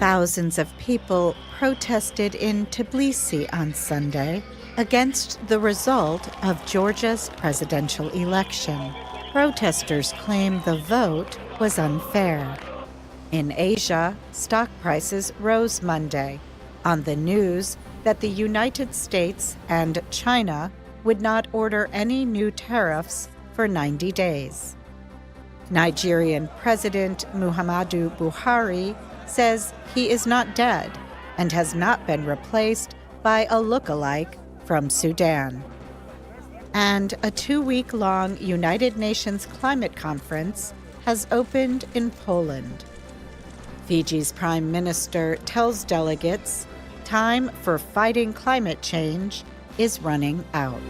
Thousands of people protested in Tbilisi on Sunday against the result of Georgia's presidential election. Protesters claim the vote was unfair. In Asia, stock prices rose Monday on the news that the United States and China would not order any new tariffs for 90 days. Nigerian President Muhammadu Buhari says he is not dead and has not been replaced by a look-alike from Sudan. And a 2-week-long United Nations climate conference has opened in Poland. Fiji's prime minister tells delegates time for fighting climate change is running out.